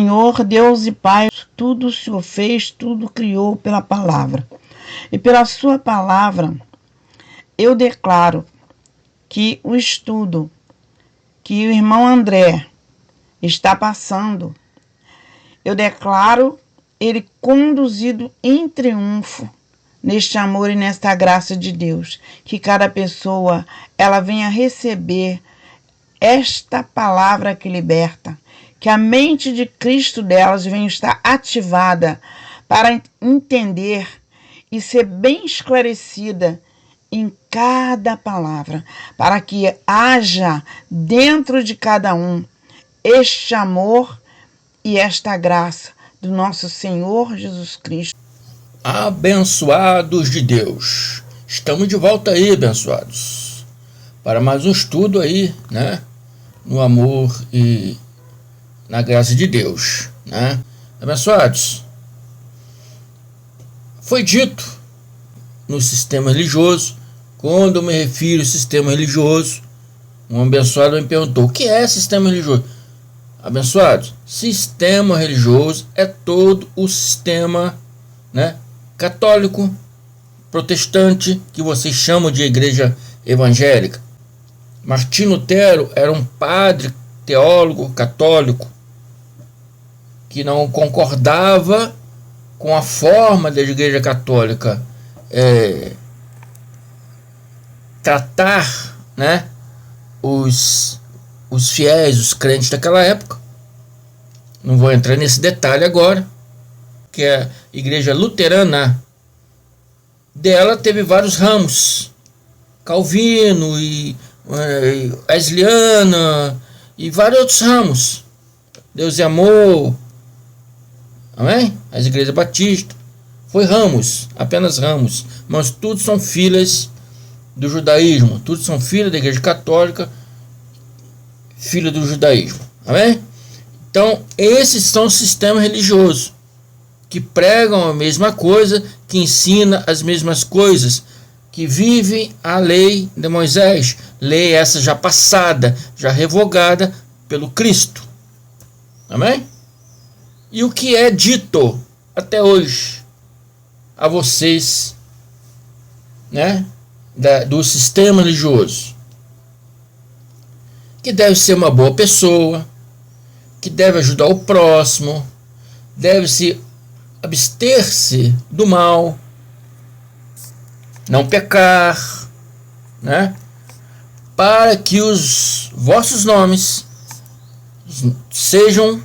Senhor, Deus e Pai, tudo o Senhor fez, tudo criou pela palavra. E pela sua palavra, eu declaro que o estudo que o irmão André está passando, eu declaro ele conduzido em triunfo neste amor e nesta graça de Deus. Que cada pessoa, ela venha receber esta palavra que liberta. Que a mente de Cristo delas venha estar ativada para entender e ser bem esclarecida em cada palavra, para que haja dentro de cada um este amor e esta graça do nosso Senhor Jesus Cristo. Abençoados de Deus, estamos de volta aí, abençoados, para mais um estudo aí, né, no amor e na graça de Deus, né, abençoados. Foi dito no sistema religioso, quando eu me refiro ao sistema religioso, um abençoado me perguntou: o que é sistema religioso? Abençoados, sistema religioso é todo o sistema, né, católico, protestante, que vocês chamam de igreja evangélica. Martinho Lutero era um padre teólogo católico que não concordava com a forma da igreja católica tratar, né, os fiéis, os crentes daquela época. Não vou entrar nesse detalhe agora, que a igreja luterana dela teve vários ramos, Calvino e Wesleyana e vários outros ramos, Deus e Amor, amém? As igrejas batistas, foi ramos, apenas ramos, mas todos são filhas do judaísmo, todos são filhos da igreja católica, filho do judaísmo, amém? Então esses são os sistemas religiosos que pregam a mesma coisa, que ensina as mesmas coisas, que vivem a lei de Moisés, lei essa já passada, já revogada pelo Cristo, amém? E o que é dito até hoje a vocês, né, do sistema religioso? Que deve ser uma boa pessoa, que deve ajudar o próximo, deve se abster-se do mal, não pecar, né, para que os vossos nomes sejam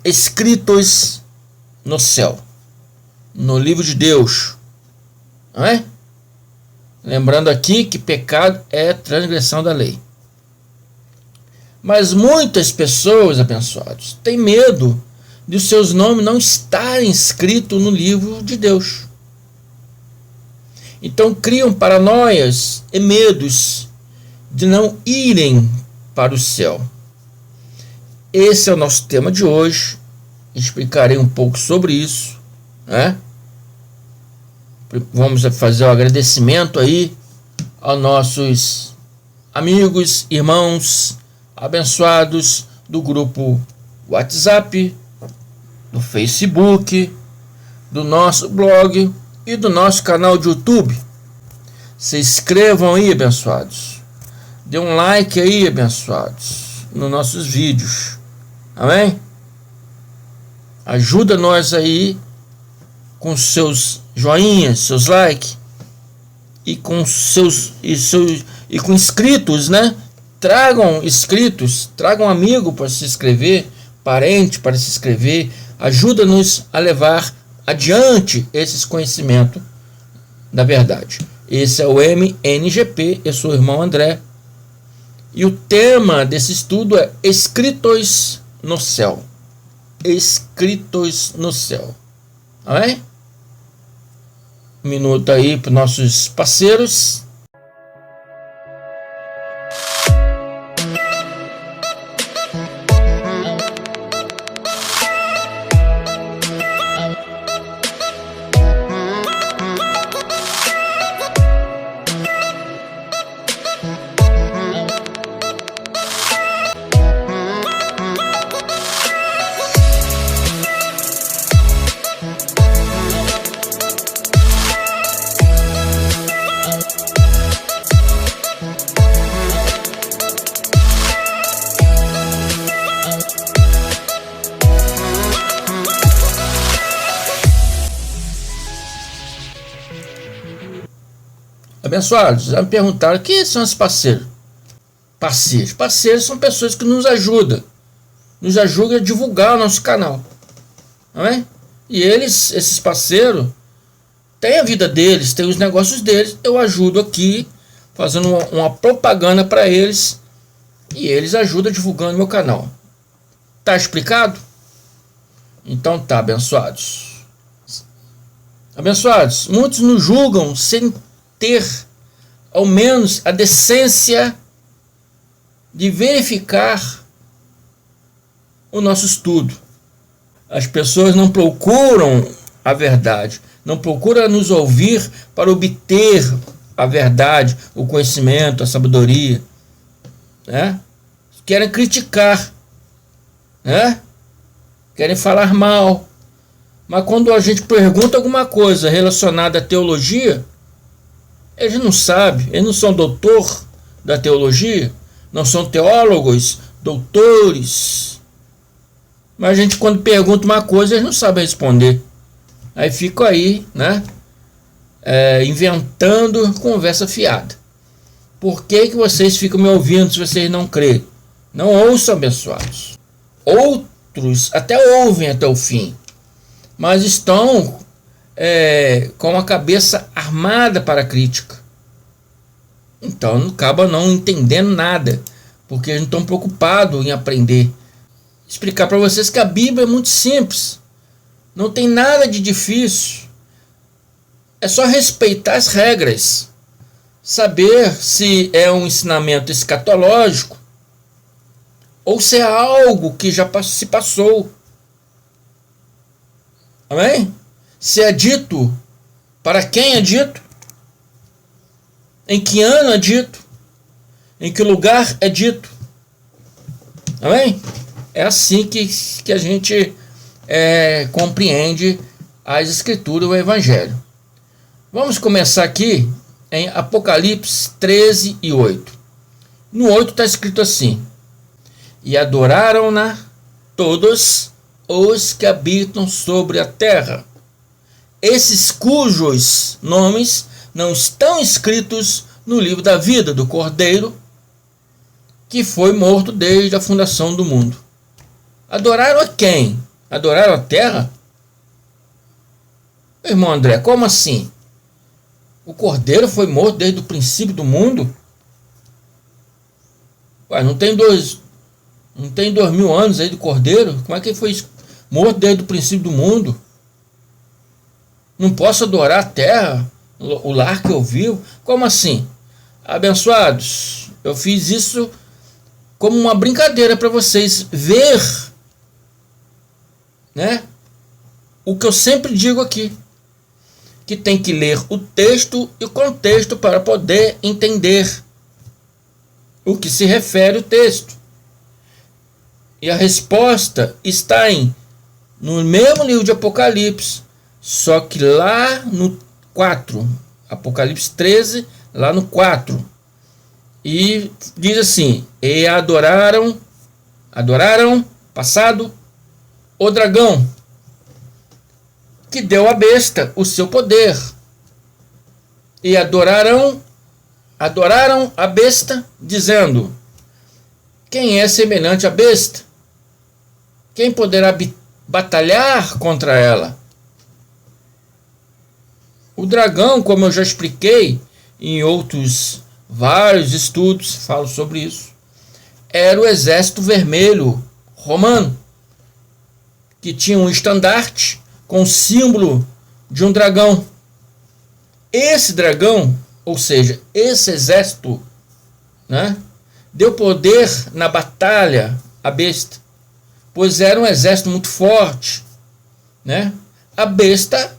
escritos no céu, no livro de Deus, não é? Lembrando aqui que pecado é transgressão da lei. Mas muitas pessoas, abençoados, têm medo de os seus nomes não estarem escritos no livro de Deus. Então criam paranoias e medos de não irem para o céu. Esse é o nosso tema de hoje. Explicarei um pouco sobre isso, né? Vamos fazer um agradecimento aí aos nossos amigos, irmãos, abençoados do grupo WhatsApp, do Facebook, do nosso blog e do nosso canal de YouTube. Se inscrevam aí, abençoados. Dê um like aí, abençoados, nos nossos vídeos. Amém? Ajuda nós aí com seus joinhas, seus likes e com com inscritos, né? Tragam inscritos, tragam amigo para se inscrever, parente para se inscrever. Ajuda-nos a levar adiante esses conhecimentos da verdade. Esse é o MNGP, eu sou o irmão André. E o tema desse estudo é Escritos no Céu. Escritos no Céu. Amém? Um minuto aí para nossos parceiros. Abençoados, já me perguntaram: quem são os parceiros? Parceiros são pessoas que nos ajudam a divulgar o nosso canal. Amém? E esses parceiros, têm a vida deles, têm os negócios deles. Eu ajudo aqui, fazendo uma propaganda para eles, e eles ajudam divulgando meu canal. Tá explicado? Então tá, abençoados. Abençoados, muitos nos julgam sem ter ao menos a decência de verificar o nosso estudo. As pessoas não procuram a verdade, não procuram nos ouvir para obter a verdade, o conhecimento, a sabedoria, né? Querem criticar, né? Querem falar mal. Mas quando a gente pergunta alguma coisa relacionada à teologia, eles não sabem, eles não são doutor da teologia, não são teólogos, doutores. Mas a gente, quando pergunta uma coisa, eles não sabem responder. Aí ficam aí, né? Inventando conversa fiada. Por que vocês ficam me ouvindo se vocês não creem? Não ouçam, abençoados. Outros até ouvem até o fim, mas estão com a cabeça armada para a crítica. Então acaba não entendendo nada, porque eles não estão preocupados em aprender. Explicar para vocês que a Bíblia é muito simples, não tem nada de difícil. É só respeitar as regras, saber se é um ensinamento escatológico ou se é algo que já se passou. Amém? Se é dito, para quem é dito, em que ano é dito, em que lugar é dito. Amém? É assim que a gente compreende as escrituras, o evangelho. Vamos começar aqui em Apocalipse 13 e 8. No 8 está escrito assim: e adoraram-na todos os que habitam sobre a terra, esses cujos nomes não estão escritos no livro da vida do Cordeiro, que foi morto desde a fundação do mundo. Adoraram a quem? Adoraram a terra? Irmão André, como assim? O Cordeiro foi morto desde o princípio do mundo? Ué, não tem 2000 anos aí do Cordeiro? Como é que ele foi morto desde o princípio do mundo? Não posso adorar a terra, o lar que eu vivo? Como assim? Abençoados, eu fiz isso como uma brincadeira para vocês ver, né? O que eu sempre digo aqui, que tem que ler o texto e o contexto para poder entender o que se refere o texto. E a resposta está no mesmo livro de Apocalipse, só que lá no 4, Apocalipse 13, lá no 4. E diz assim: e adoraram, passado, o dragão, que deu à besta o seu poder. E adoraram a besta, dizendo: quem é semelhante à besta? Quem poderá batalhar contra ela? O dragão, como eu já expliquei em outros vários estudos, falo sobre isso, era o exército vermelho romano, que tinha um estandarte com o símbolo de um dragão. Esse dragão, ou seja, esse exército, né, deu poder na batalha à besta, pois era um exército muito forte, né? A besta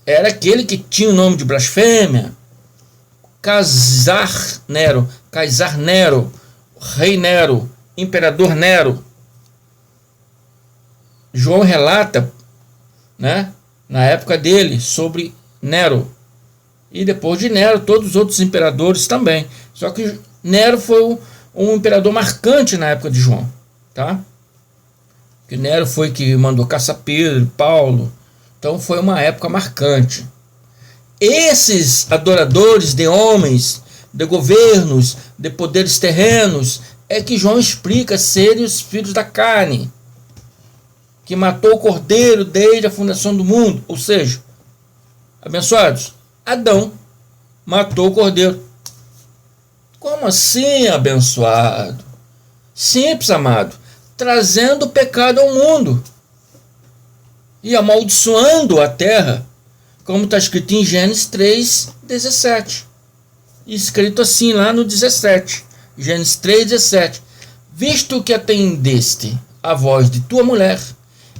era aquele que tinha o nome de blasfêmia, Caesar Nero, Rei Nero, Imperador Nero. João relata, né, na época dele, sobre Nero. E depois de Nero, todos os outros imperadores também. Só que Nero foi um imperador marcante na época de João, tá? Que Nero foi que mandou caçar Pedro, Paulo. Então foi uma época marcante. Esses adoradores de homens, de governos, de poderes terrenos, é que João explica serem os filhos da carne, que matou o cordeiro desde a fundação do mundo. Ou seja, abençoados, Adão matou o cordeiro. Como assim, abençoado? Simples, amado. Trazendo o pecado ao mundo e amaldiçoando a terra, como está escrito em Gênesis 3:17. Escrito assim lá no 17. Gênesis 3:17. Visto que atendeste a voz de tua mulher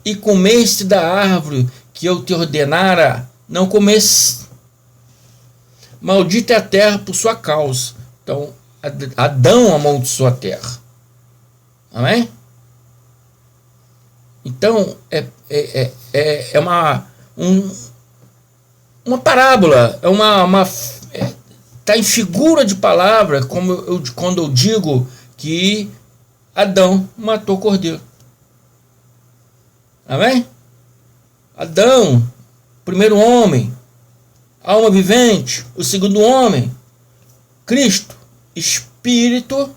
e comeste da árvore que eu te ordenara, não comeste. Maldita é a terra por sua causa. Então, Adão amaldiçoou a terra. Amém? Então, é uma parábola, está em figura de palavra, quando eu digo que Adão matou o cordeiro. Amém? Adão, primeiro homem, alma vivente, o segundo homem, Cristo, espírito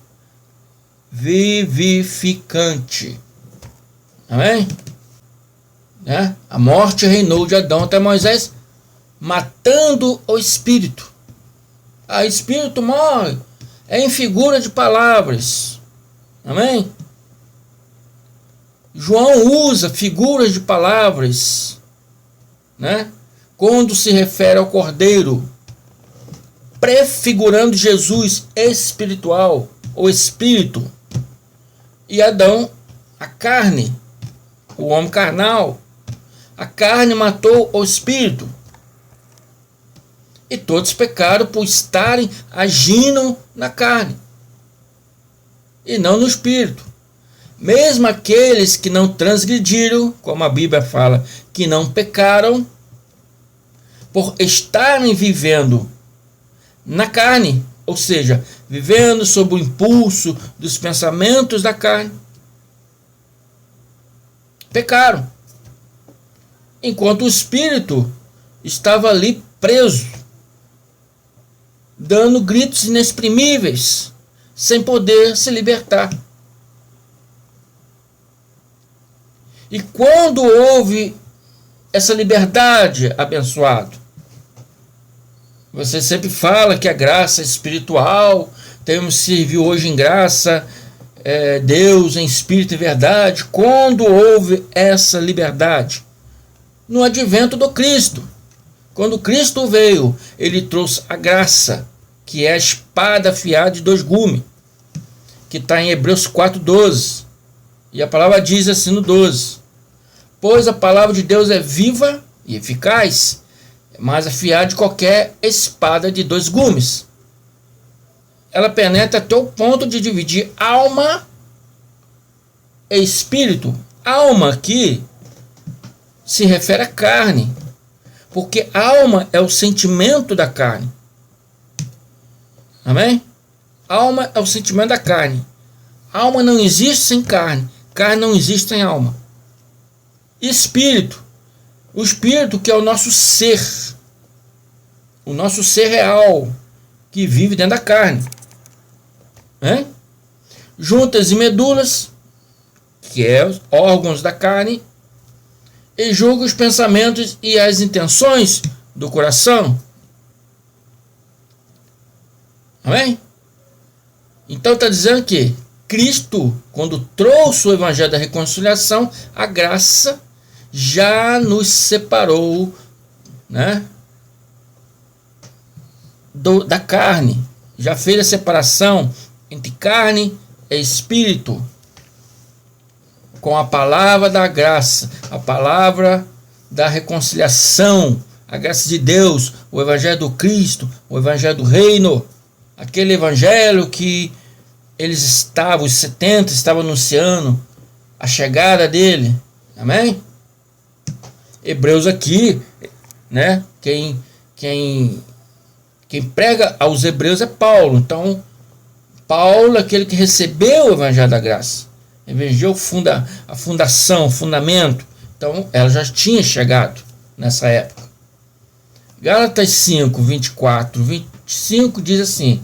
vivificante. Amém? A morte reinou de Adão até Moisés, matando o espírito. O espírito morre. É em figura de palavras. Amém? João usa figuras de palavras, quando se refere ao cordeiro, prefigurando Jesus espiritual, o espírito, e Adão, a carne, o homem carnal. A carne matou o espírito. E todos pecaram por estarem agindo na carne e não no espírito. Mesmo aqueles que não transgrediram, como a Bíblia fala, que não pecaram, por estarem vivendo na carne, ou seja, vivendo sob o impulso dos pensamentos da carne, pecaram. Enquanto o espírito estava ali preso, dando gritos inexprimíveis, sem poder se libertar. E quando houve essa liberdade, abençoado, você sempre fala que a graça espiritual, temos servido hoje em graça, Deus em espírito e verdade. Quando houve essa liberdade? No advento do Cristo. Quando Cristo veio, ele trouxe a graça, que é a espada afiada de dois gumes, que está em Hebreus 4:12. E a palavra diz assim no 12: pois a palavra de Deus é viva e eficaz, mais afiada de qualquer espada de dois gumes. Ela penetra até o ponto de dividir alma e espírito. Alma aqui se refere à carne, porque alma é o sentimento da carne. Amém? Alma é o sentimento da carne. Alma não existe sem carne. Carne não existe sem alma. Espírito. O espírito, que é o nosso ser. O nosso ser real, que vive dentro da carne. Juntas e medulas, que é os órgãos da carne, e julga os pensamentos e as intenções do coração. Amém? Então está dizendo que Cristo, quando trouxe o evangelho da reconciliação, a graça já nos separou, da carne. Já fez a separação entre carne e espírito, com a palavra da graça, a palavra da reconciliação, a graça de Deus, o evangelho do Cristo, o evangelho do reino, aquele evangelho que os 70 estavam anunciando a chegada dele. Amém? Hebreus aqui, quem prega aos hebreus é Paulo. Então, Paulo é aquele que recebeu o evangelho da graça. Evangelho a fundação, o fundamento. Então, ela já tinha chegado nessa época. Gálatas 5, 24, 25 diz assim: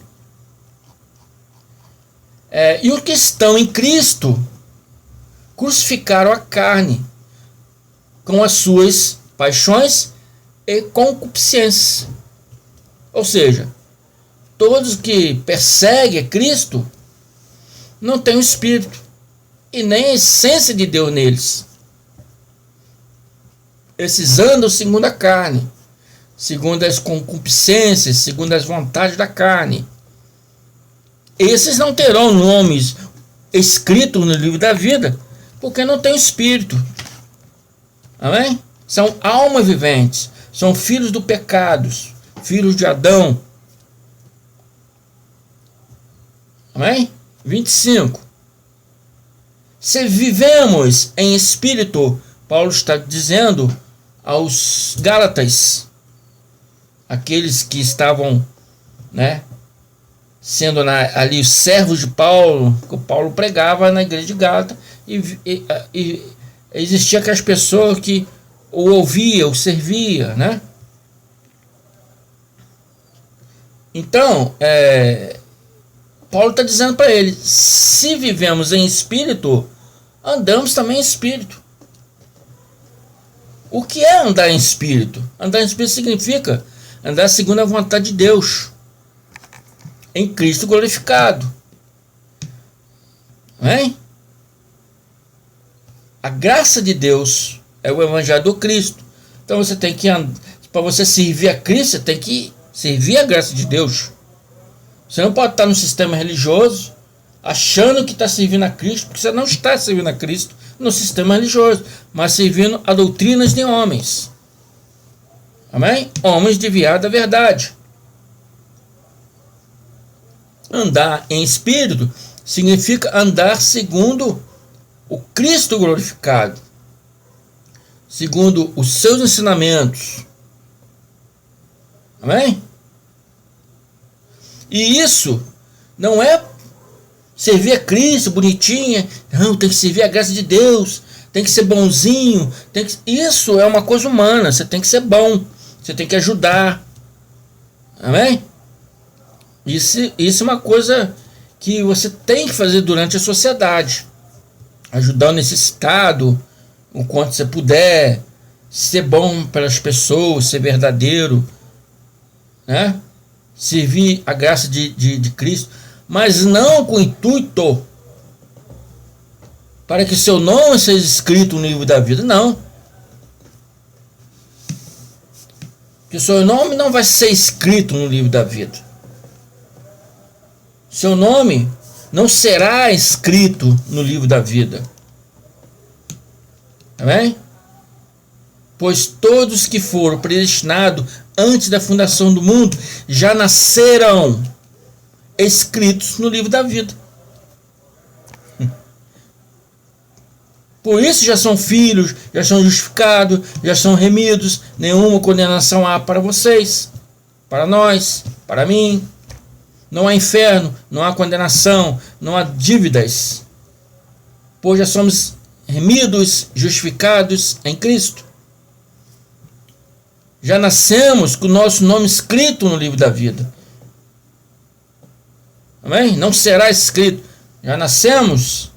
e os que estão em Cristo crucificaram a carne com as suas paixões e concupiscências. Ou seja, todos que perseguem a Cristo não têm o Espírito e nem a essência de Deus neles. Esses andam segundo a carne, segundo as concupiscências, segundo as vontades da carne. Esses não terão nomes escritos no livro da vida, porque não tem o Espírito. Amém? São almas viventes, são filhos do pecado, filhos de Adão. Amém? 25. Se vivemos em espírito, Paulo está dizendo aos Gálatas, aqueles que estavam, sendo ali os servos de Paulo, que o Paulo pregava na igreja de Gálatas, e existia aquelas pessoas que o ouvia, o servia, Então, Paulo está dizendo para ele: se vivemos em espírito, andamos também em espírito. O que é andar em espírito? Andar em espírito significa andar segundo a vontade de Deus, em Cristo glorificado. Amém? A graça de Deus é o evangelho do Cristo. Então você tem que, para você servir a Cristo, você tem que servir a graça de Deus. Você não pode estar no sistema religioso achando que está servindo a Cristo, porque você não está servindo a Cristo no sistema religioso, mas servindo a doutrinas de homens. Amém? Homens desviados da verdade. Andar em espírito significa andar segundo o Cristo glorificado, segundo os seus ensinamentos. Amém? E isso não é servir a Cristo bonitinha, não, tem que servir a graça de Deus, tem que ser bonzinho, isso é uma coisa humana, você tem que ser bom, você tem que ajudar. Amém? Isso é uma coisa que você tem que fazer durante a sociedade. Ajudar o necessitado, o quanto você puder, ser bom pelas pessoas, ser verdadeiro, servir a graça de Cristo, mas não com o intuito para que seu nome seja escrito no livro da vida, não. Que o seu nome não vai ser escrito no livro da vida. Seu nome não será escrito no livro da vida. Amém? Pois todos que foram predestinados antes da fundação do mundo já nasceram escritos no livro da vida. Por isso já são filhos, já são justificados, já são remidos. Nenhuma condenação há para vocês, para nós, para mim. Não há inferno, não há condenação, não há dívidas. Pois já somos remidos, justificados em Cristo. Já nascemos com o nosso nome escrito no livro da vida. Amém? Não será escrito. Já nascemos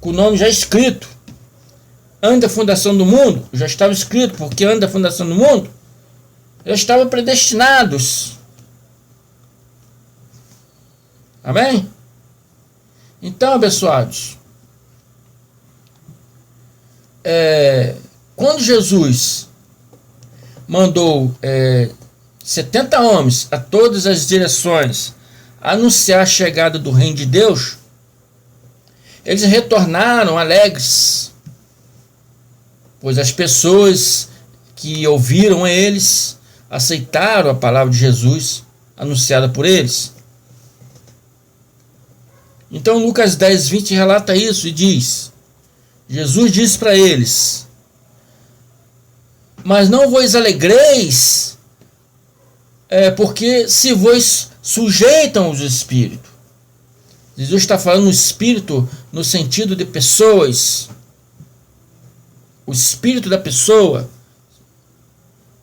com o nome já escrito. Antes da fundação do mundo, já estava escrito, porque antes da fundação do mundo, já estavam predestinados. Amém? Então, abençoados, quando Jesus mandou 70 homens a todas as direções anunciar a chegada do reino de Deus, eles retornaram alegres, pois as pessoas que ouviram eles aceitaram a palavra de Jesus anunciada por eles. Então Lucas 10, 20 relata isso e diz: Jesus disse para eles: mas não vos alegreis, porque se vos sujeitam os espíritos. Jesus está falando no espírito no sentido de pessoas. O espírito da pessoa.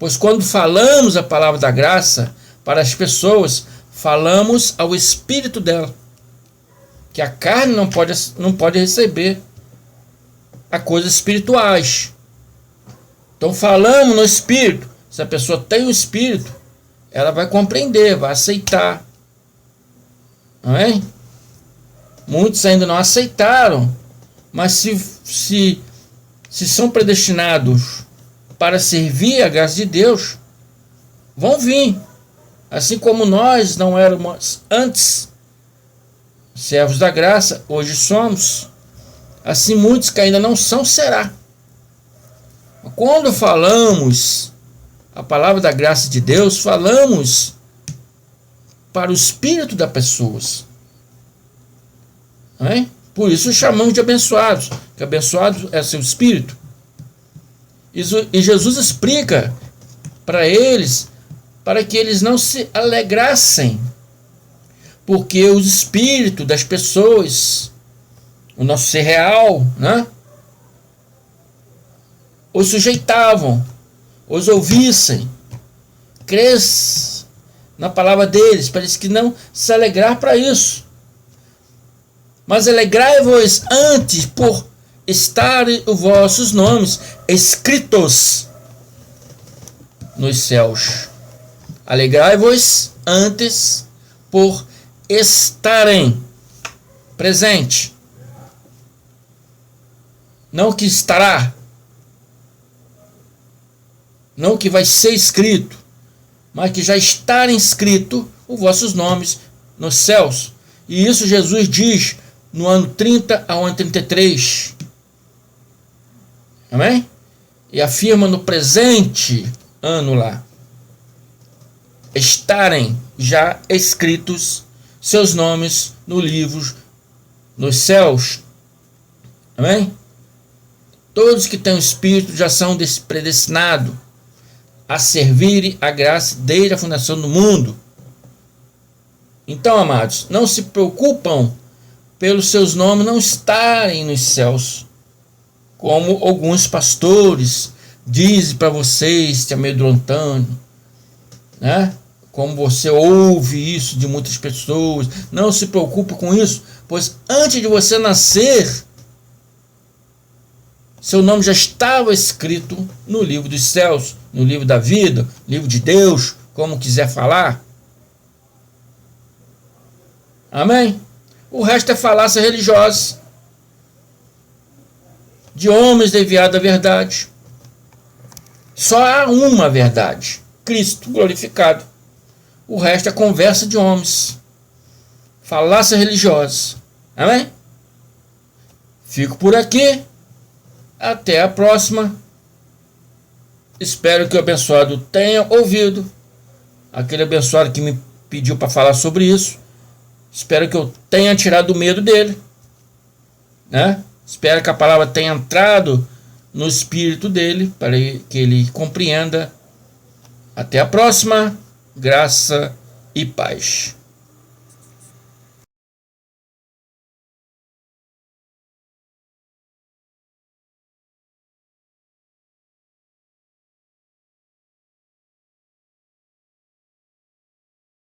Pois quando falamos a palavra da graça para as pessoas, falamos ao espírito dela, que a carne não pode receber a coisas espirituais. Então falamos no espírito. Se a pessoa tem o espírito, ela vai compreender, vai aceitar. Amém? Muitos ainda não aceitaram, mas se são predestinados para servir a graça de Deus, vão vir. Assim como nós não éramos antes servos da graça, hoje somos. Assim muitos que ainda não são, será. Quando falamos a palavra da graça de Deus, falamos para o espírito das pessoas. Amém? Por isso chamamos de abençoados, que abençoado é seu espírito. E Jesus explica para eles, para que eles não se alegrassem, porque o espírito das pessoas, o nosso ser real, né, os sujeitavam, os ouvissem, cresce na palavra deles, para eles que não se alegrar para isso. Mas alegrai-vos antes por estarem os vossos nomes escritos nos céus. Alegrai-vos antes por estarem presente. Não que estará, não que vai ser escrito, mas que já está inscrito os vossos nomes nos céus. E isso Jesus diz no ano 30 ao ano 33. Amém? E afirma no presente ano lá. Estarem já escritos seus nomes no livro nos céus. Amém? Todos que têm o Espírito já são predestinados a servirem a graça desde a fundação do mundo. Então, amados, não se preocupam pelos seus nomes não estarem nos céus, como alguns pastores dizem para vocês, te amedrontando, né? Como você ouve isso de muitas pessoas. Não se preocupe com isso, pois antes de você nascer, seu nome já estava escrito no livro dos céus, no livro da vida, livro de Deus, como quiser falar. Amém? O resto é falácia religiosa, de homens desviados da verdade. Só há uma verdade, Cristo glorificado. O resto é conversa de homens, falácia religiosa. Amém? Fico por aqui. Até a próxima. Espero que o abençoado tenha ouvido. Aquele abençoado que me pediu para falar sobre isso. Espero que eu tenha tirado o medo dele, né? Espero que a palavra tenha entrado no espírito dele, para que ele compreenda. Até a próxima. Graça e paz.